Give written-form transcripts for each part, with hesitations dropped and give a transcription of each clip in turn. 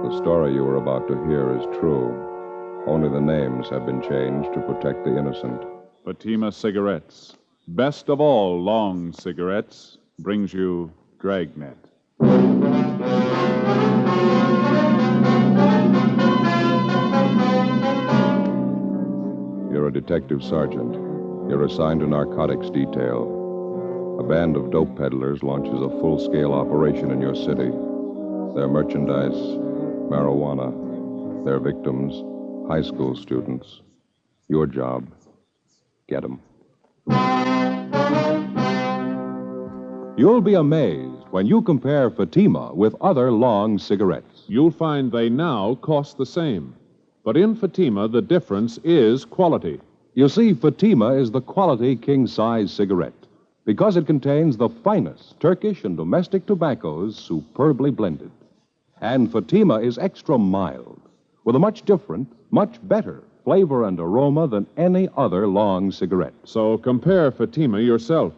The story you are about to hear is true. Only the names have been changed to protect the innocent. Fatima Cigarettes, best of all long cigarettes, brings you Dragnet. You're a detective sergeant. You're assigned to narcotics detail. A band of dope peddlers launches a full-scale operation in your city. Their merchandise, marijuana. Their victims, high school students. Your job, get them. You'll be amazed when you compare Fatima with other long cigarettes. You'll find they now cost the same. But in Fatima, the difference is quality. You see, Fatima is the quality king-size cigarette because it contains the finest Turkish and domestic tobaccos superbly blended. And Fatima is extra mild, with a much different, much better flavor and aroma than any other long cigarette. So compare Fatima yourself.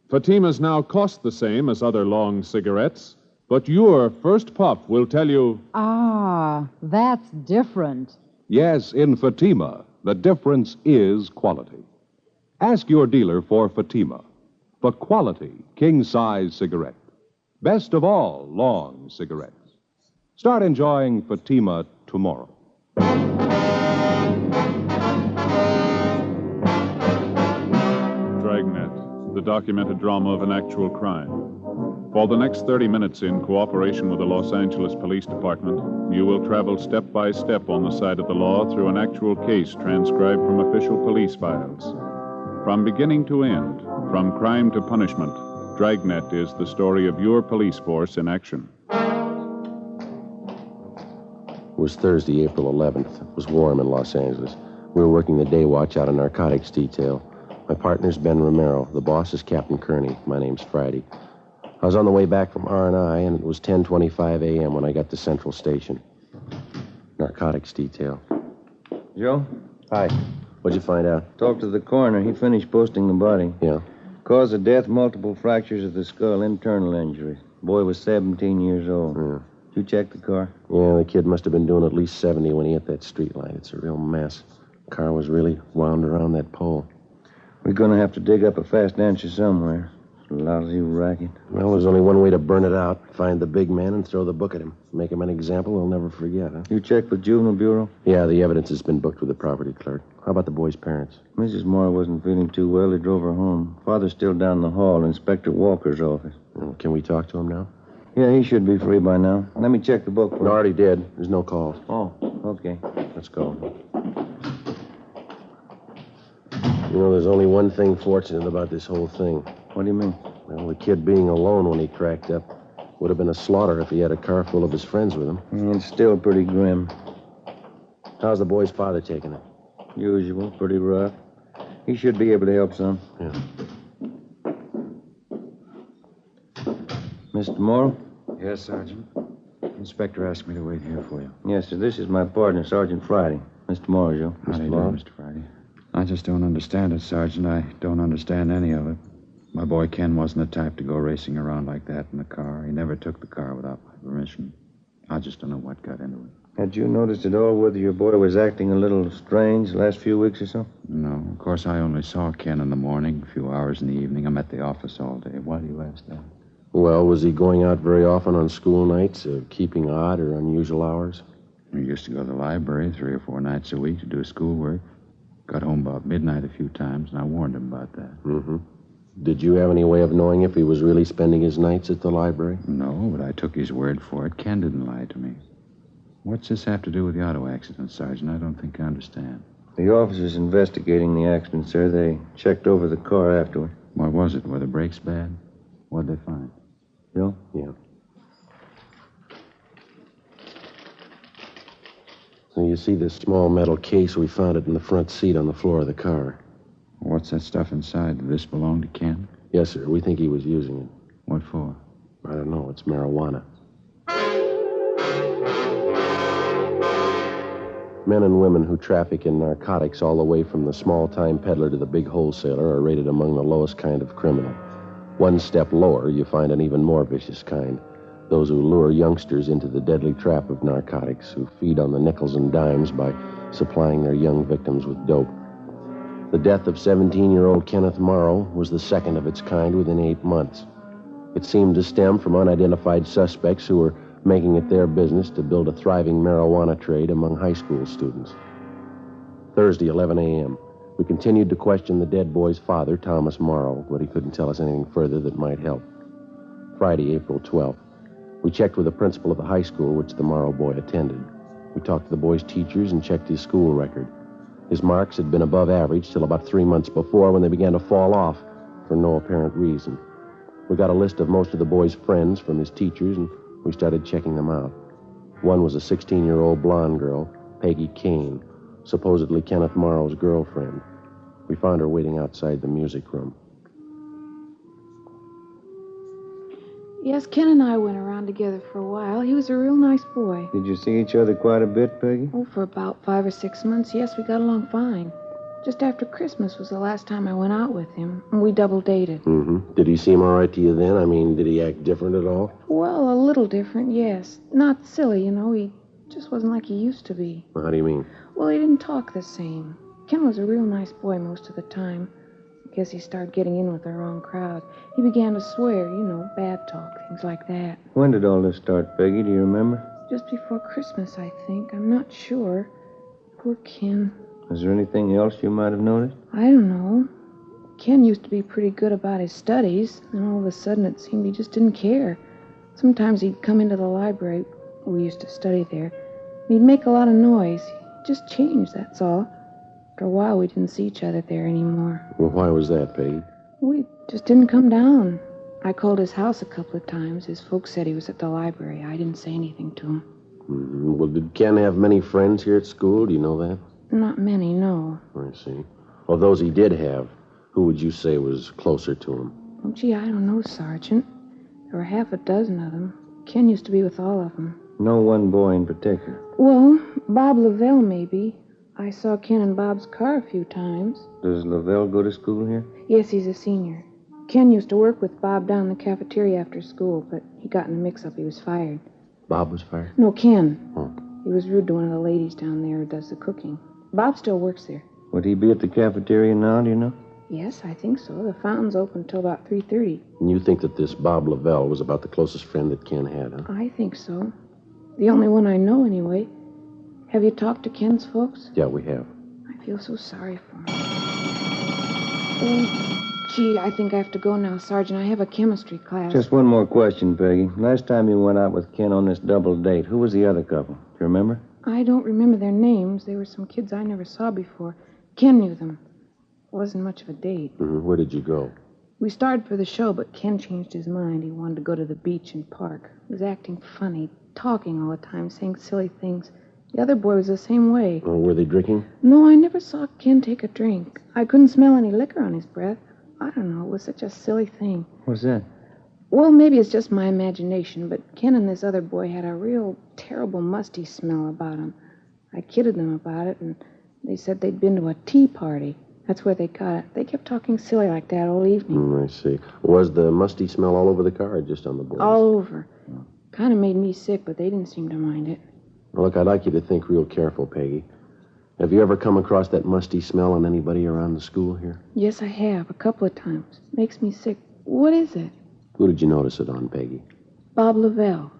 Fatimas now cost the same as other long cigarettes, but your first puff will tell you... Ah, that's different. Yes, in Fatima, the difference is quality. Ask your dealer for Fatima, the quality king-size cigarette. Best of all long cigarettes. Start enjoying Fatima tomorrow. Dragnet, the documented drama of an actual crime. For the next 30 minutes, in cooperation with the Los Angeles Police Department, you will travel step by step on the side of the law through an actual case transcribed from official police files. From beginning to end, from crime to punishment, Dragnet is the story of your police force in action. It was Thursday, April 11th. It was warm in Los Angeles. We were working the day watch out of narcotics detail. My partner's Ben Romero. The boss is Captain Kearney. My name's Friday. I was on the way back from R&I, and it was 10:25 a.m. when I got to Central Station. Narcotics detail. Joe? Hi. What'd you find out? Talked to the coroner. He finished posting the body. Yeah. Cause of death, multiple fractures of the skull, internal injuries. Boy was 17 years old. Yeah. Did you check the car? Yeah, the kid must have been doing at least 70 when he hit that street light. It's a real mess. The car was really wound around that pole. We're going to have to dig up a fast answer somewhere. Lousy racket. Well, there's only one way to burn it out. Find the big man and throw the book at him. Make him an example he'll never forget, huh? You checked with Juvenile Bureau? Yeah, the evidence has been booked with the property clerk. How about the boy's parents? Mrs. Moore wasn't feeling too well. They drove her home. Father's still down the hall, Inspector Walker's office. Well, can we talk to him now? Yeah, he should be free by now. Let me check the book for No, already did. There's no calls. Oh, okay. Let's go. You know, there's only one thing fortunate about this whole thing. What do you mean? Well, the kid being alone when he cracked up would have been a slaughter if he had a car full of his friends with him. It's still pretty grim. How's the boy's father taking it? Usual, pretty rough. He should be able to help some. Yeah. Mr. Morrow? Yes, Sergeant. Inspector asked me to wait here for you. Yes, sir. This is my partner, Sergeant Friday. Mr. Morrow, Joe. How do you do, Mr. Friday? I just don't understand it, Sergeant. I don't understand any of it. My boy Ken wasn't the type to go racing around like that in the car. He never took the car without my permission. I just don't know what got into it. Had you noticed at all whether your boy was acting a little strange the last few weeks or so? No. Of course, I only saw Ken in the morning, a few hours in the evening. I'm at the office all day. Why do you ask that? Well, was he going out very often on school nights, keeping odd or unusual hours? He used to go to the library 3 or 4 nights a week to do his schoolwork. Got home about midnight a few times, and I warned him about that. Mm-hmm. Did you have any way of knowing if he was really spending his nights at the library? No, but I took his word for it. Ken didn't lie to me. What's this have to do with the auto accident, Sergeant? I don't think I understand. The officers investigating the accident, sir. They checked over the car afterward. What was it? Were the brakes bad? What'd they find? Bill? Yeah. So you see this small metal case? We found it in the front seat on the floor of the car. What's that stuff inside? Did this belong to Ken? Yes, sir. We think he was using it. What for? I don't know. It's marijuana. Men and women who traffic in narcotics all the way from the small-time peddler to the big wholesaler are rated among the lowest kind of criminal. One step lower, you find an even more vicious kind. those who lure youngsters into the deadly trap of narcotics, who feed on the nickels and dimes by supplying their young victims with dope. The death of 17-year-old Kenneth Morrow was the second of its kind within 8 months. It seemed to stem from unidentified suspects who were making it their business to build a thriving marijuana trade among high school students. Thursday, 11 a.m. We continued to question the dead boy's father, Thomas Morrow, but he couldn't tell us anything further that might help. Friday, April 12th. We checked with the principal of the high school which the Morrow boy attended. We talked to the boy's teachers and checked his school record. His marks had been above average till about 3 months before, when they began to fall off for no apparent reason. We got a list of most of the boy's friends from his teachers, and we started checking them out. One was a 16-year-old blonde girl, Peggy Kane, supposedly Kenneth Morrow's girlfriend. We found her waiting outside the music room. Yes, Ken and I went around together for a while. He was a real nice boy. Did you see each other quite a bit, Peggy? Oh, for about 5 or 6 months, yes, we got along fine. Just after Christmas was the last time I went out with him, and we double dated. Mm-hmm. Did he seem all right to you then? I mean, did he act different at all? Well, a little different, yes. Not silly, you know. He just wasn't like he used to be. Well, how do you mean? Well, he didn't talk the same. Ken was a real nice boy most of the time. I guess he started getting in with the wrong crowd. He began to swear, you know, bad talk, things like that. When did all this start, Peggy? Do you remember? Just before Christmas, I think. I'm not sure. Poor Ken. Is there anything else you might have noticed? I don't know. Ken used to be pretty good about his studies, and all of a sudden it seemed he just didn't care. Sometimes he'd come into the library. We used to study there. And he'd make a lot of noise. He just changed, that's all. After a while, we didn't see each other there anymore. Well, why was that, Peggy? We just didn't come down. I called his house a couple of times. His folks said he was at the library. I didn't say anything to him. Mm-hmm. Well, did Ken have many friends here at school? Do you know that? Not many, no. I see. Well, those he did have, who would you say was closer to him? Oh, gee, I don't know, Sergeant. There were half a dozen of them. Ken used to be with all of them. No one boy in particular? Well, Bob Lavelle, maybe. I saw Ken in Bob's car a few times. Does Lavelle go to school here? Yes, he's a senior. Ken used to work with Bob down in the cafeteria after school, but he got in a mix-up. He was fired. Bob was fired? No, Ken. Oh. He was rude to one of the ladies down there who does the cooking. Bob still works there. Would he be at the cafeteria now, do you know? Yes, I think so. The fountain's open till about 3:30. And you think that this Bob Lavelle was about the closest friend that Ken had, huh? I think so. The only one I know, anyway. Have you talked to Ken's folks? Yeah, we have. I feel so sorry for him. Oh, gee, I think I have to go now, Sergeant. I have a chemistry class. Just one more question, Peggy. Last time you went out with Ken on this double date, who was the other couple? Do you remember? I don't remember their names. They were some kids I never saw before. Ken knew them. It wasn't much of a date. Mm-hmm. Where did you go? We started for the show, but Ken changed his mind. He wanted to go to the beach and park. He was acting funny, talking all the time, saying silly things. The other boy was the same way. Oh, were they drinking? No, I never saw Ken take a drink. I couldn't smell any liquor on his breath. I don't know. It was such a silly thing. What's that? Well, maybe it's just my imagination, but Ken and this other boy had a real terrible musty smell about them. I kidded them about it, and they said they'd been to a tea party. That's where they got it. They kept talking silly like that all evening. I see. Was the musty smell all over the car or just on the boys? All over. Kind of made me sick, but they didn't seem to mind it. Well, look, I'd like you to think real careful, Peggy. Have you ever come across that musty smell on anybody around the school here? Yes, I have, a couple of times. Makes me sick. What is it? Who did you notice it on, Peggy? Bob Lavelle.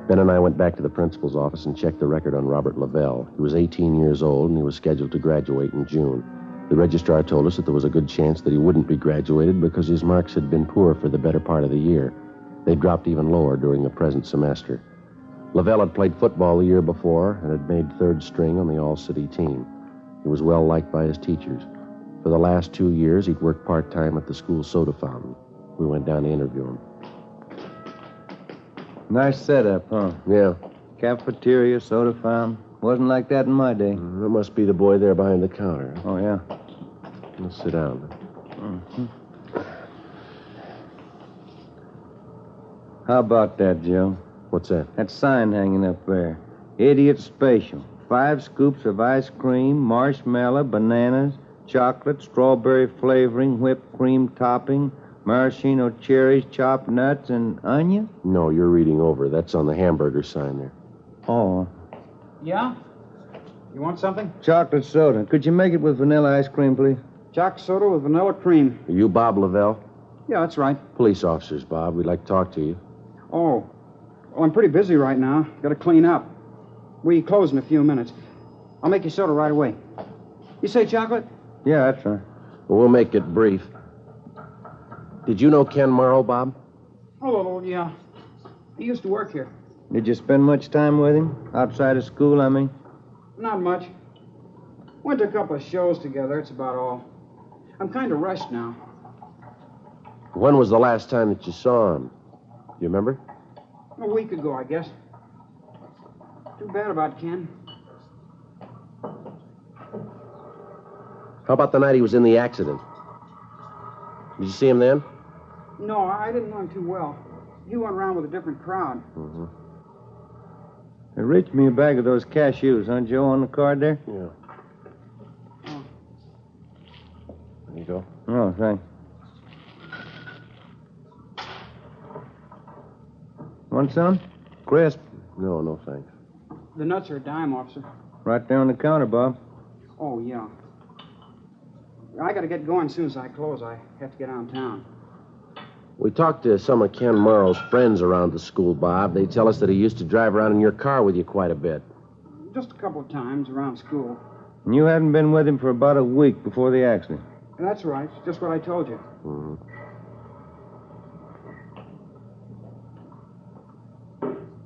Ben and I went back to the principal's office and checked the record on Robert Lavelle. He was 18 years old, and he was scheduled to graduate in June. The registrar told us that there was a good chance that he wouldn't be graduated because his marks had been poor for the better part of the year. They dropped even lower during the present semester. Lavelle had played football the year before and had made third string on the all-city team. He was well liked by his teachers. For the last 2 years, he'd worked part-time at the school soda fountain. We went down to interview him. Nice setup, huh? Yeah. Cafeteria, soda fountain. Wasn't like that in my day. That must be the boy there behind the counter. Oh, yeah. Let's sit down. Mm-hmm. How about that, Joe? What's that? That sign hanging up there. Idiot Special. 5 scoops of ice cream, marshmallow, bananas, chocolate, strawberry flavoring, whipped cream topping, Maraschino cherries, chopped nuts, and onion? No, you're reading over. That's on the hamburger sign there. Oh. Yeah? You want something? Chocolate soda. Could you make it with vanilla ice cream, please? Choc soda with vanilla cream. Are you Bob Lavelle? Yeah, that's right. Police officers, Bob. We'd like to talk to you. Oh. Well, I'm pretty busy right now. Got to clean up. We close in a few minutes. I'll make you soda right away. You say chocolate? Yeah, that's right. Well, we'll make it brief. Did you know Ken Morrow, Bob? Oh, yeah. He used to work here. Did you spend much time with him? Outside of school, I mean? Not much. Went to a couple of shows together. That's about all. I'm kind of rushed now. When was the last time that you saw him? Do you remember? A week ago, I guess. Too bad about Ken. How about the night he was in the accident? Did you see him then? No, I didn't know him too well. He went around with a different crowd. Mm-hmm. Hey, reach me a bag of those cashews, huh, Joe, on the card there? Yeah. Oh. There you go. Oh, thanks. Want some? Crisp. No, no, thanks. The nuts are a dime, officer. Right there on the counter, Bob. Oh, yeah. I got to get going as soon as I close. I have to get downtown. We talked to some of Ken Morrow's friends around the school, Bob. They tell us that he used to drive around in your car with you quite a bit. Just a couple of times around school. And you hadn't been with him for about a week before the accident. That's right. Just what I told you. Mm-hmm.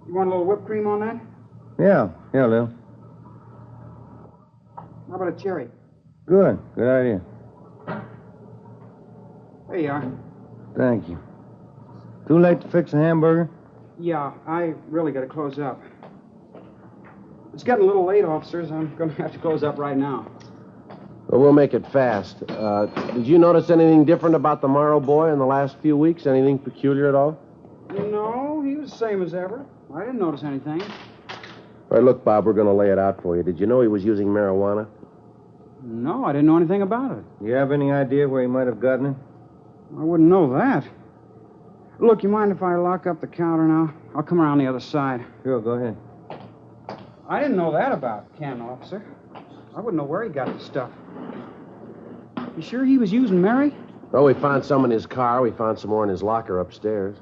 You want a little whipped cream on that? Yeah, Lil. How about a cherry? Good idea. There you are. Thank you. Too late to fix a hamburger? Yeah, I really got to close up. It's getting a little late, officers. I'm going to have to close up right now. Well, we'll make it fast. Did you notice anything different about the Morrow boy in the last few weeks? Anything peculiar at all? No, he was the same as ever. I didn't notice anything. All right, look, Bob, we're going to lay it out for you. Did you know he was using marijuana? No, I didn't know anything about it. You have any idea where he might have gotten it? I wouldn't know that. Look, you mind if I lock up the counter now? I'll come around the other side. Sure, go ahead. I didn't know that about Ken, officer. I wouldn't know where he got the stuff. You sure he was using Mary? Well, we found some in his car. We found some more in his locker upstairs.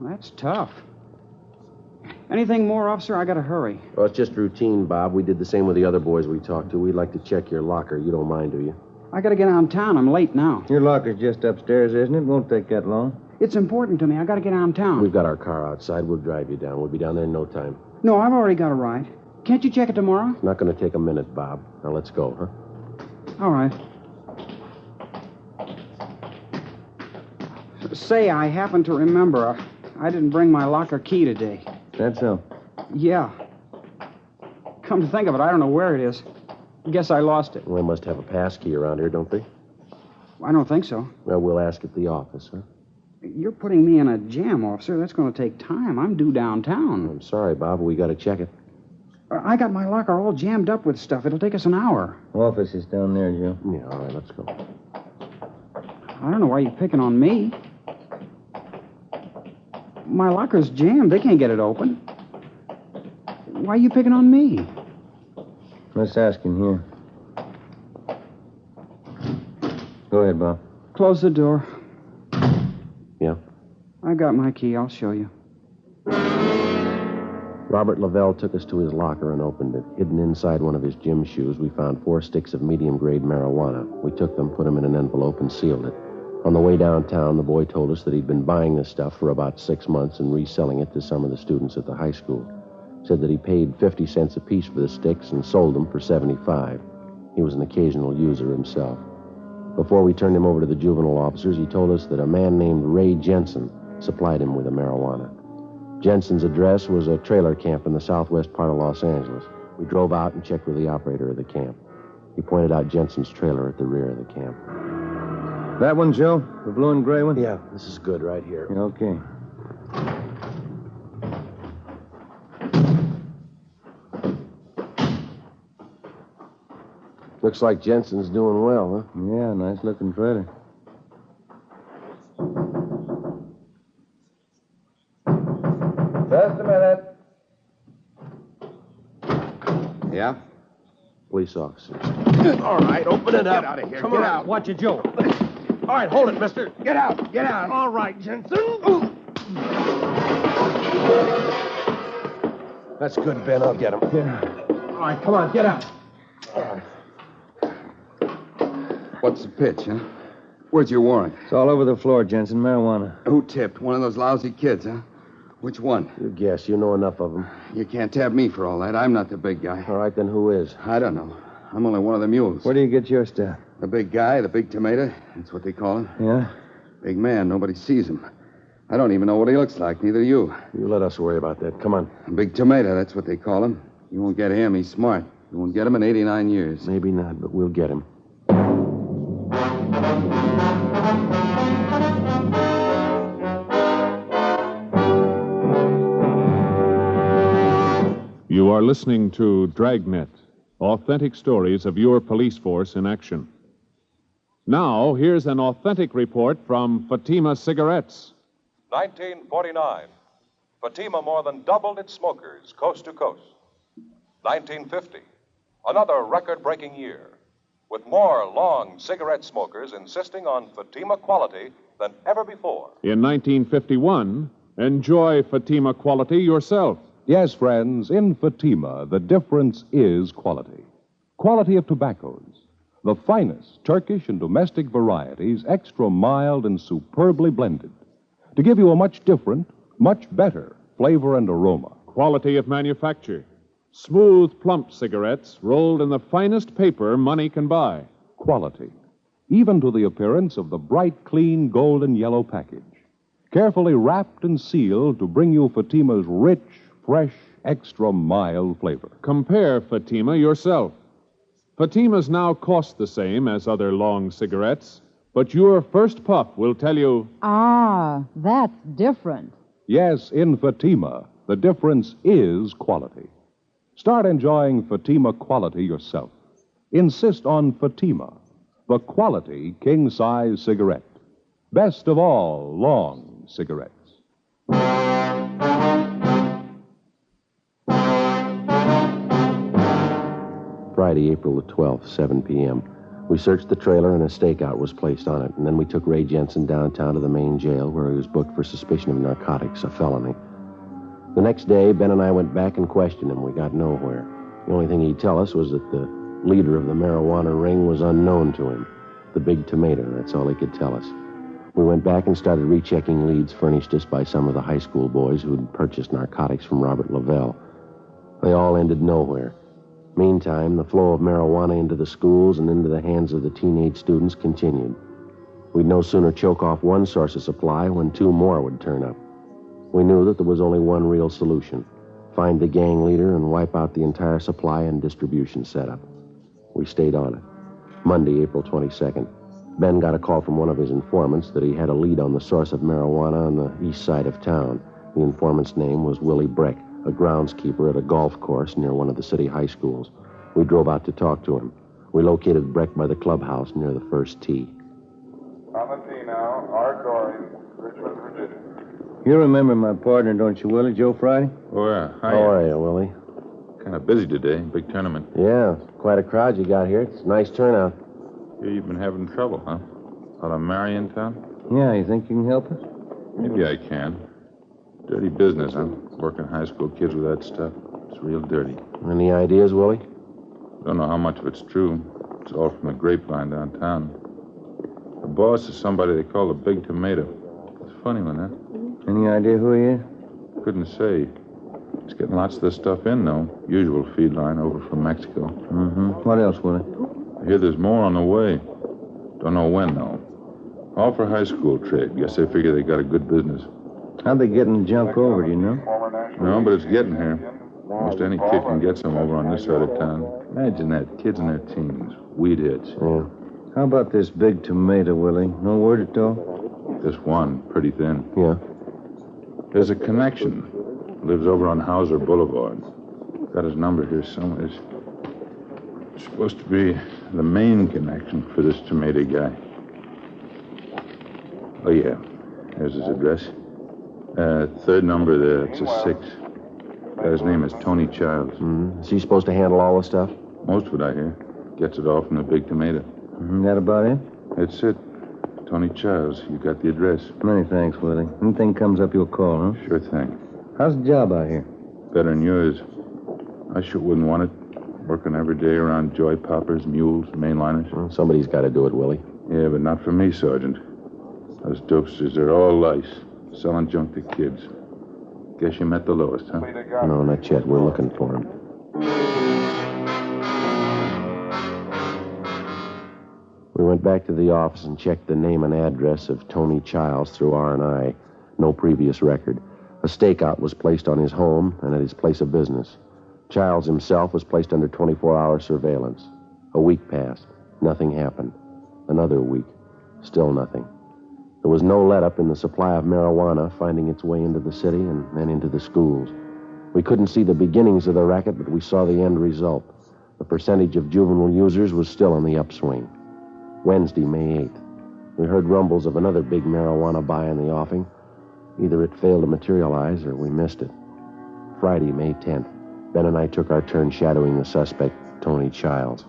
That's tough. Anything more, officer? I gotta hurry. Well, it's just routine, Bob. We did the same with the other boys we talked to. We'd like to check your locker. You don't mind, do you? I gotta get downtown. I'm late now. Your locker's just upstairs, isn't it? Won't take that long. It's important to me. I gotta get downtown. We've got our car outside. We'll drive you down. We'll be down there in no time. No, I've already got a ride. Can't you check it tomorrow? Not going to take a minute, Bob. Now, let's go, huh? All right. Say, I happen to remember I didn't bring my locker key today. That's so. Yeah. Come to think of it, I don't know where it is. Guess I lost it. Well, they must have a pass key around here, don't they? I don't think so. Well, we'll ask at the office, huh? You're putting me in a jam, officer. That's going to take time. I'm due downtown. I'm sorry, Bob, but we got to check it. I got my locker all jammed up with stuff. It'll take us an hour. Office is down there, Joe. Yeah, all right, let's go. I don't know why you're picking on me. My locker's jammed. They can't get it open. Why are you picking on me? Let's ask him here. Go ahead, Bob. Close the door. Yeah? I got my key. I'll show you. Robert Lavelle took us to his locker and opened it. Hidden inside one of his gym shoes, we found 4 sticks of medium-grade marijuana. We took them, put them in an envelope, and sealed it. On the way downtown, the boy told us that he'd been buying this stuff for about 6 months and reselling it to some of the students at the high school. Said that he paid 50 cents apiece for the sticks and sold them for 75. He was an occasional user himself. Before we turned him over to the juvenile officers, he told us that a man named Ray Jensen supplied him with the marijuana. Jensen's address was a trailer camp in the southwest part of Los Angeles. We drove out and checked with the operator of the camp. He pointed out Jensen's trailer at the rear of the camp. That one, Joe? The blue and gray one? Yeah, this is good right here. Okay. Looks like Jensen's doing well, huh? Yeah, nice-looking trailer. Yeah? Police officers. All right, open it up. Get out of here. Come Get on, out. watch it, Joe. All right, hold it, mister. Get out. Get out. All right, Jensen. That's good, Ben. I'll get him. All right, come on, get out. What's the pitch, huh? Where's your warrant? It's all over the floor, Jensen. Marijuana. Who tipped? One of those lousy kids, huh? Which one? You guess. You know enough of them. You can't tab me for all that. I'm not the big guy. All right, then who is? I don't know. I'm only one of the mules. Where do you get your stuff? The big guy, the big tomato. That's what they call him. Yeah? Big man. Nobody sees him. I don't even know what he looks like. Neither do you. You let us worry about that. Come on. Big tomato. That's what they call him. You won't get him. He's smart. You won't get him in 89 years. Maybe not, but we'll get him. You are listening to Dragnet, authentic stories of your police force in action. Now, here's an authentic report from Fatima Cigarettes. 1949. Fatima more than doubled its smokers coast to coast. 1950. Another record-breaking year, with more long cigarette smokers insisting on Fatima quality than ever before. In 1951, enjoy Fatima quality yourself. Yes, friends, in Fatima, the difference is quality. Quality of tobaccos. The finest Turkish and domestic varieties, extra mild and superbly blended, to give you a much different, much better flavor and aroma. Quality of manufacture. Smooth, plump cigarettes rolled in the finest paper money can buy. Quality, even to the appearance of the bright, clean, golden yellow package. Carefully wrapped and sealed to bring you Fatima's rich, fresh, extra mild flavor. Compare Fatima yourself. Fatimas now cost the same as other long cigarettes, but your first puff will tell you... Ah, that's different. Yes, in Fatima, the difference is quality. Start enjoying Fatima quality yourself. Insist on Fatima, the quality king-size cigarette. Best of all long cigarettes. Friday, April the 12th, 7 p.m. We searched the trailer and a stakeout was placed on it, and then we took Ray Jensen downtown to the main jail where he was booked for suspicion of narcotics, a felony. The next day, Ben and I went back and questioned him. We got nowhere. The only thing he'd tell us was that the leader of the marijuana ring was unknown to him. The big tomato, that's all he could tell us. We went back and started rechecking leads furnished us by some of the high school boys who'd purchased narcotics from Robert Lavelle. They all ended nowhere. Meantime, the flow of marijuana into the schools and into the hands of the teenage students continued. We'd no sooner choke off one source of supply when two more would turn up. We knew that there was only one real solution: find the gang leader and wipe out the entire supply and distribution setup. We stayed on it. Monday, April 22nd. Ben got a call from one of his informants that he had a lead on the source of marijuana on the east side of town. The informant's name was Willie Breck, a groundskeeper at a golf course near one of the city high schools. We drove out to talk to him. We located Breck by the clubhouse near the first tee. On the tee now, Art Dory, Richmond, Virginia. You remember my partner, don't you, Willie? Joe Friday? Oh, yeah. Hi. How are you, Willie? Kind of busy today. Big tournament. Yeah, quite a crowd you got here. It's a nice turnout. Here you've been having trouble, huh? A lot of Mary in town? Yeah, you think you can help us? Maybe I can. Dirty business, huh? Working high school kids with that stuff. It's real dirty. Any ideas, Willie? Don't know how much of it's true. It's all from the grapevine downtown. The boss is somebody they call the Big Tomato. It's a funny one, huh? Any idea who he is? Couldn't say. He's getting lots of this stuff in, though. Usual feed line over from Mexico. Mm-hmm. What else, Willie? I hear there's more on the way. Don't know when, though. All for high school trade. Guess they figure they got a good business. How'd they getting junk over, do you know? No, but it's getting here. Most any kid can get some over on this side of town. Imagine that. Kids in their teens. Weed hits. Yeah. How about this Big Tomato, Willie? No word at all? This one, pretty thin. Yeah. There's a connection. Lives over on Hauser Boulevard. Got his number here somewhere. It's supposed to be the main connection for this tomato guy. Oh, yeah. There's his address. Third number there. It's a 6. Guy's name is Tony Childs. Is he supposed to handle all the stuff? Most of it, I hear. Gets it all from the Big Tomato. That about it? That's it. Tony Childs. You got the address. Many thanks, Willie. Anything comes up, you'll call, huh? Sure thing. How's the job out here? Better than yours. I sure wouldn't want it. Working every day around joy poppers, mules, mainliners. Well, somebody's got to do it, Willie. Yeah, but not for me, Sergeant. Those dopesters are all lice, selling junk to kids. Guess you met the lowest, huh? No, not yet. We're looking for him. We went back to the office and checked the name and address of Tony Childs through R&I. No previous record. A stakeout was placed on his home and at his place of business. Childs himself was placed under 24-hour surveillance. A week passed. Nothing happened. Another week. Still nothing. There was no let-up in the supply of marijuana finding its way into the city and then into the schools. We couldn't see the beginnings of the racket, but we saw the end result. The percentage of juvenile users was still on the upswing. Wednesday, May 8th. We heard rumbles of another big marijuana buy in the offing. Either it failed to materialize or we missed it. Friday, May 10th. Ben and I took our turn shadowing the suspect, Tony Childs.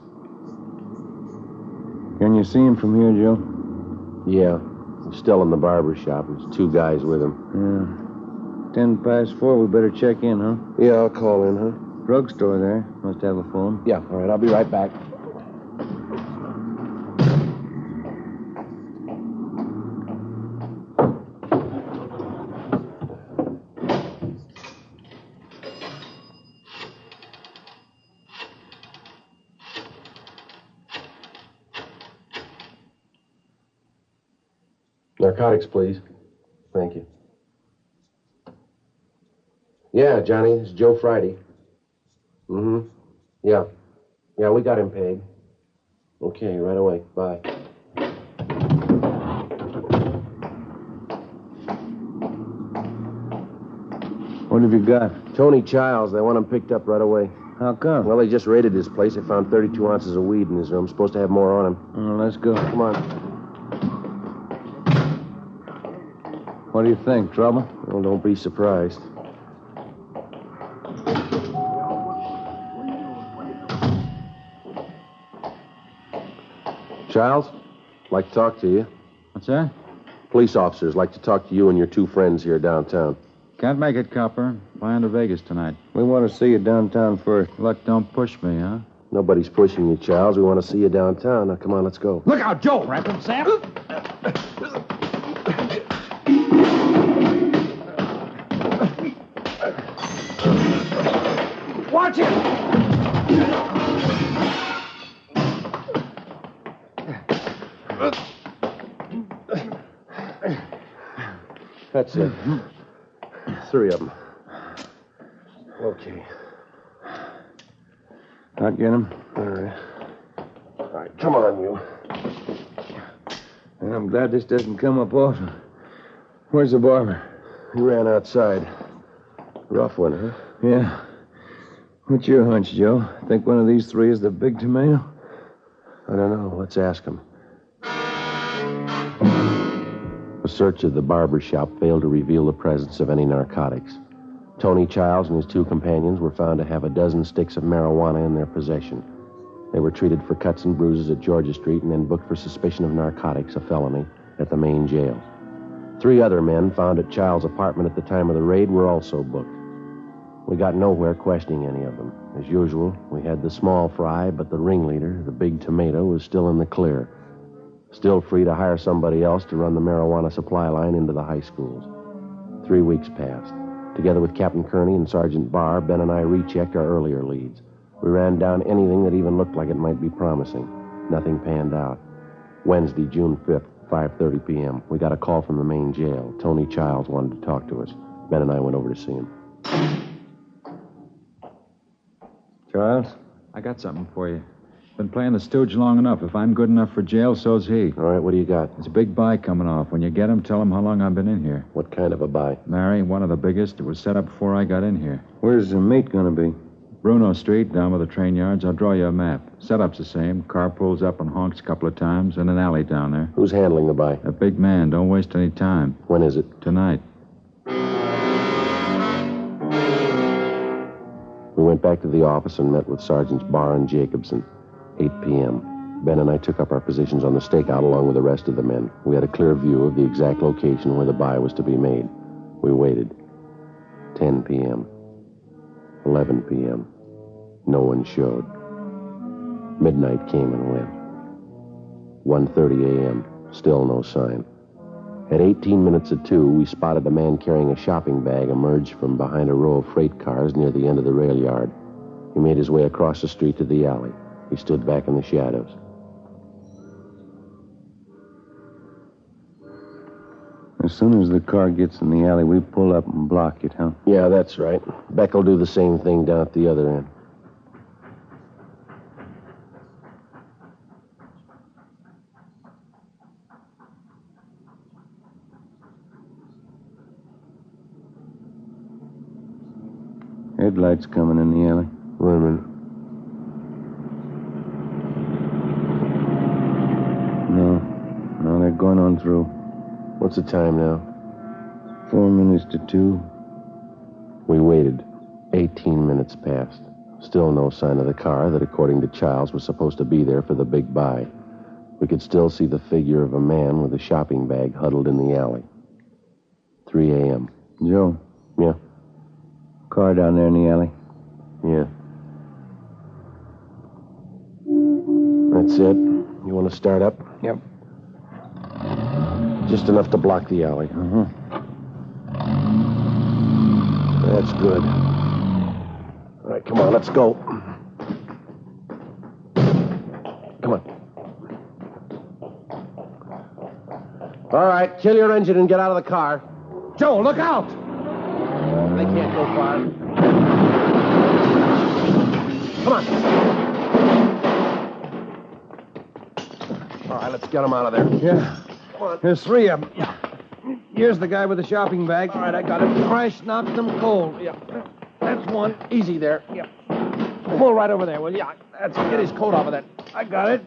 Can you see him from here, Joe? Yeah. He's still in the barber shop. There's two guys with him. Yeah. 4:10. We better check in, huh? Yeah, I'll call in, huh? Drugstore there. Must have a phone. Yeah, all right. I'll be right back. Narcotics, please. Thank you. Yeah, Johnny, it's Joe Friday. Yeah. Yeah, we got him paid. Okay, right away. Bye. What have you got? Tony Childs. They want him picked up right away. How come? Well, they just raided his place. They found 32 ounces of weed in his room. Supposed to have more on him. Well, let's go. Come on. What do you think? Trouble? Well, don't be surprised. Childs, like to talk to you. What's that? Police officers like to talk to you and your two friends here downtown. Can't make it, copper. Flying to Vegas tonight. We want to see you downtown first. Look, don't push me, huh? Nobody's pushing you, Childs. We want to see you downtown. Now, come on, let's go. Look out, Joe, Rampant Sam. Watch it! That's it. 3 of them. Okay. Not get him? All right. All right, come on, you. And I'm glad this doesn't come up often. Where's the barber? He ran outside. Rough one, huh? Yeah. What's your hunch, Joe? Think one of these 3 is the Big Tomato? I don't know. Let's ask him. A search of the barber shop failed to reveal the presence of any narcotics. Tony Childs and his 2 companions were found to have a dozen sticks of marijuana in their possession. They were treated for cuts and bruises at Georgia Street and then booked for suspicion of narcotics, a felony, at the main jail. 3 other men found at Childs' apartment at the time of the raid were also booked. We got nowhere questioning any of them. As usual, we had the small fry, but the ringleader, the Big Tomato, was still in the clear. Still free to hire somebody else to run the marijuana supply line into the high schools. 3 weeks passed. Together with Captain Kearney and Sergeant Barr, Ben and I rechecked our earlier leads. We ran down anything that even looked like it might be promising. Nothing panned out. Wednesday, June 5th, 5:30 p.m. We got a call from the main jail. Tony Childs wanted to talk to us. Ben and I went over to see him. Childs? I got something for you. Been playing the stooge long enough. If I'm good enough for jail, so's he. All right, what do you got? There's a big buy coming off. When you get him, tell him how long I've been in here. What kind of a buy? Mary, one of the biggest. It was set up before I got in here. Where's the meat going to be? Bruno Street, down by the train yards. I'll draw you a map. Setup's the same. Car pulls up and honks a couple of times, and an alley down there. Who's handling the buy? A big man. Don't waste any time. When is it? Tonight. went back to the office and met with Sergeants Barr and Jacobson. 8 p.m. Ben and I took up our positions on the stakeout along with the rest of the men. We had a clear view of the exact location where the buy was to be made. We waited. 10 p.m. 11 p.m. No one showed. Midnight came and went. 1:30 a.m. Still no sign. At 18 minutes of 2, we spotted a man carrying a shopping bag emerge from behind a row of freight cars near the end of the rail yard. He made his way across the street to the alley. He stood back in the shadows. As soon as the car gets in the alley, we pull up and block it, huh? Yeah, that's right. Beck will do the same thing down at the other end. Headlights coming in the alley. Wait a minute. No, they're going on through. What's the time now? 4 minutes to 2. We waited. 18 minutes passed. Still no sign of the car that, according to Childs, was supposed to be there for the big buy. We could still see the figure of a man with a shopping bag huddled in the alley. 3 a.m. Joe. Yeah? Car down there in the alley. Yeah. That's it. You want to start up? Yep. Just enough to block the alley. Uh-huh. That's good. All right, come on, let's go. Come on. All right, kill your engine and get out of the car. Joe, look out! They can't go far. Come on. All right, let's get them out of there. Yeah. Come on. There's 3 of them. Yeah. Here's the guy with the shopping bag. All right, I got him. Crash knocked them cold. Yeah. That's one. Easy there. Yeah. Pull right over there, will you? That's it. Get his coat off of that. I got it.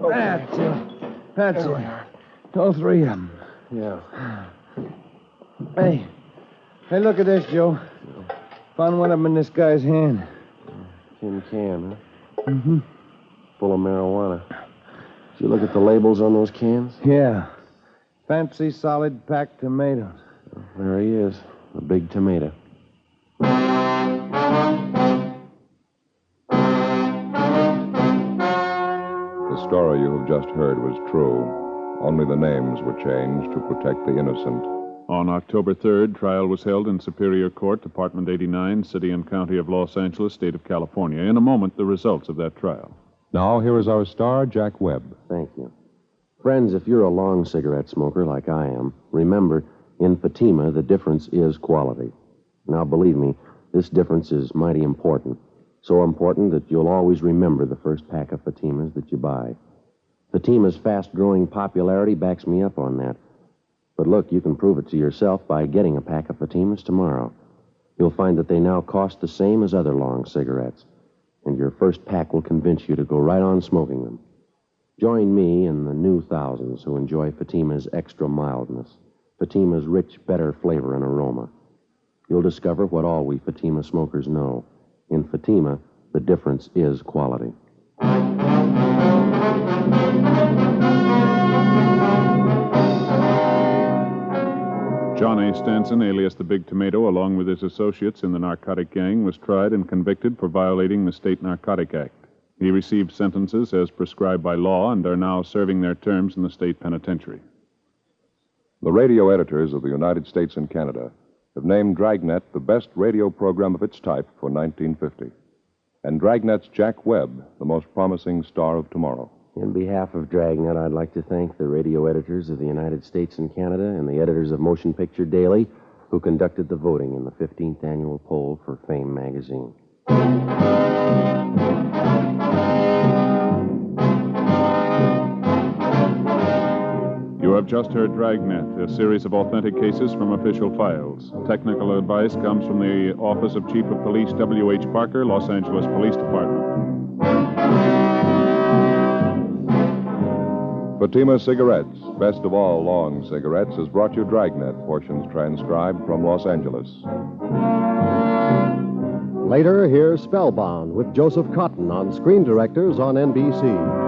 Okay. That's it. That's it. All 3 of them. Yeah. Hey, look at this, Joe. Found one of them in this guy's hand. Tin can, huh? Mm-hmm. Full of marijuana. Did you look at the labels on those cans? Yeah. Fancy solid packed tomatoes. There he is, the big tomato. The story you have just heard was true. Only the names were changed to protect the innocent. On October 3rd, trial was held in Superior Court, Department 89, City and County of Los Angeles, State of California. In a moment, the results of that trial. Now, here is our star, Jack Webb. Thank you. Friends, if you're a long cigarette smoker like I am, remember, in Fatima, the difference is quality. Now, believe me, this difference is mighty important. So important that you'll always remember the first pack of Fatimas that you buy. Fatima's fast-growing popularity backs me up on that. But look, you can prove it to yourself by getting a pack of Fatimas tomorrow. You'll find that they now cost the same as other long cigarettes, and your first pack will convince you to go right on smoking them. Join me and the new thousands who enjoy Fatima's extra mildness, Fatima's rich, better flavor and aroma. You'll discover what all we Fatima smokers know. In Fatima, the difference is quality. John A. Stanson, alias the Big Tomato, along with his associates in the narcotic gang, was tried and convicted for violating the State Narcotic Act. He received sentences as prescribed by law and are now serving their terms in the state penitentiary. The radio editors of the United States and Canada have named Dragnet the best radio program of its type for 1950. And Dragnet's Jack Webb, the most promising star of tomorrow. In behalf of Dragnet, I'd like to thank the radio editors of the United States and Canada and the editors of Motion Picture Daily who conducted the voting in the 15th annual poll for Fame magazine. You have just heard Dragnet, a series of authentic cases from official files. Technical advice comes from the Office of Chief of Police W.H. Parker, Los Angeles Police Department. Fatima Cigarettes, best of all long cigarettes, has brought you Dragnet, portions transcribed from Los Angeles. Later, hear Spellbound with Joseph Cotton on Screen Directors on NBC.